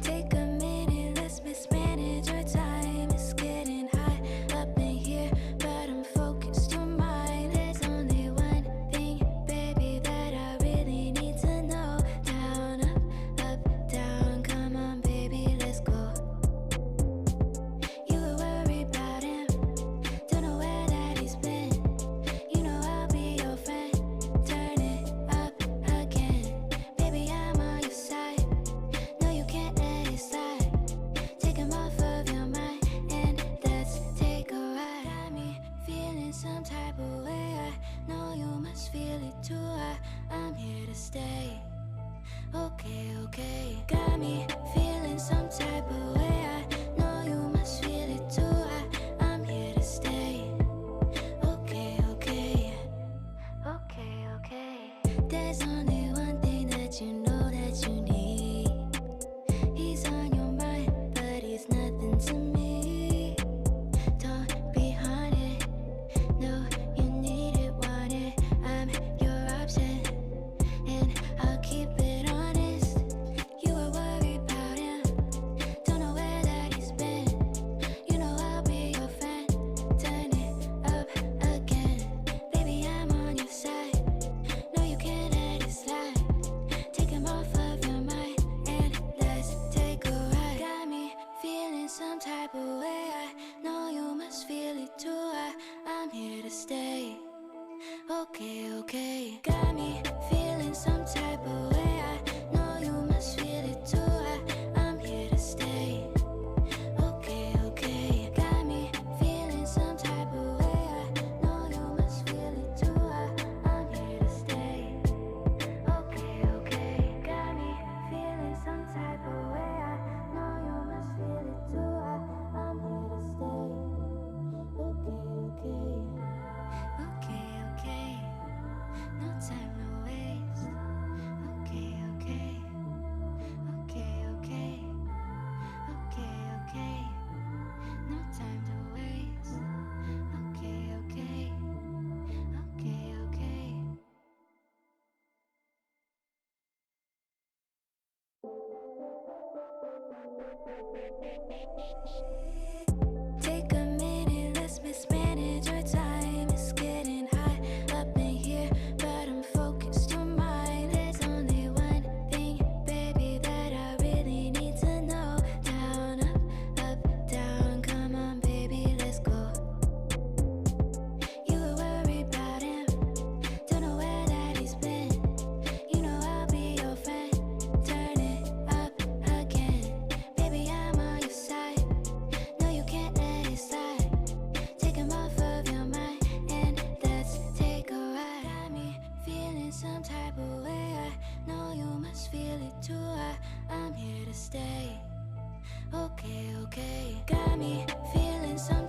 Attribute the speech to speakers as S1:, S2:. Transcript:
S1: Take a minute, let's mismanage our time. It's getting hot up in here, but I'm focused on mine. There's only one thing, baby, that I really need to know. Down, up, down, come on, baby, let's go. You were worried about him, don't know where that he's been. You know I'll be your friend, turn it up again. Baby, I'm on your side, no you can't let it slide. Take him off of your mind and let's take a ride. Got me feeling some type of way, I know you must feel it too. I'm here to stay, okay, okay. Got me feeling some type of way, I know you must feel it too. I'm here to stay, okay, okay. Okay, okay. There's only one thing that you know that you need. He's on your mind, but he's nothing to me. Don't be haunted, no, you need it, want it. I'm your option, and I'll keep it honest. You were worried about him, don't know where that he's been. You know I'll be your friend, turn it up again. Baby, I'm on your side, no you can't let it slide. Take him off of your mind and let's take a ride. Got me feeling some type of way, I know you must feel it too. I'm here to stay, okay, okay. Got me feeling some type of way, I know you must feel it too. I'm here to stay, okay, okay. Got me feeling some type of way, I know you must feel it too. I'm here to stay, okay, okay. Got me feeling some type of way, I know you must feel it too. I'm here to stay, okay, okay. Okay, okay. No time, no waste. Okay, okay. Okay, okay. Okay, okay. No time to waste. Okay, okay. Okay, okay. Take a minute, let's mismanage our time. It's getting hot up in here, but I'm focused on mine. There's only one thing, baby, that I really need to know. Down, up, down, come on, baby, let's go. You were worried about him, don't know where that he's been. You know I'll be your friend, turn it up again. Baby, I'm on your side, no you can't let it slide. Take him off of your mind and let's take a ride. Got me feeling some type of way, I know you must feel it too. I'm here to stay, okay, okay. Got me feeling some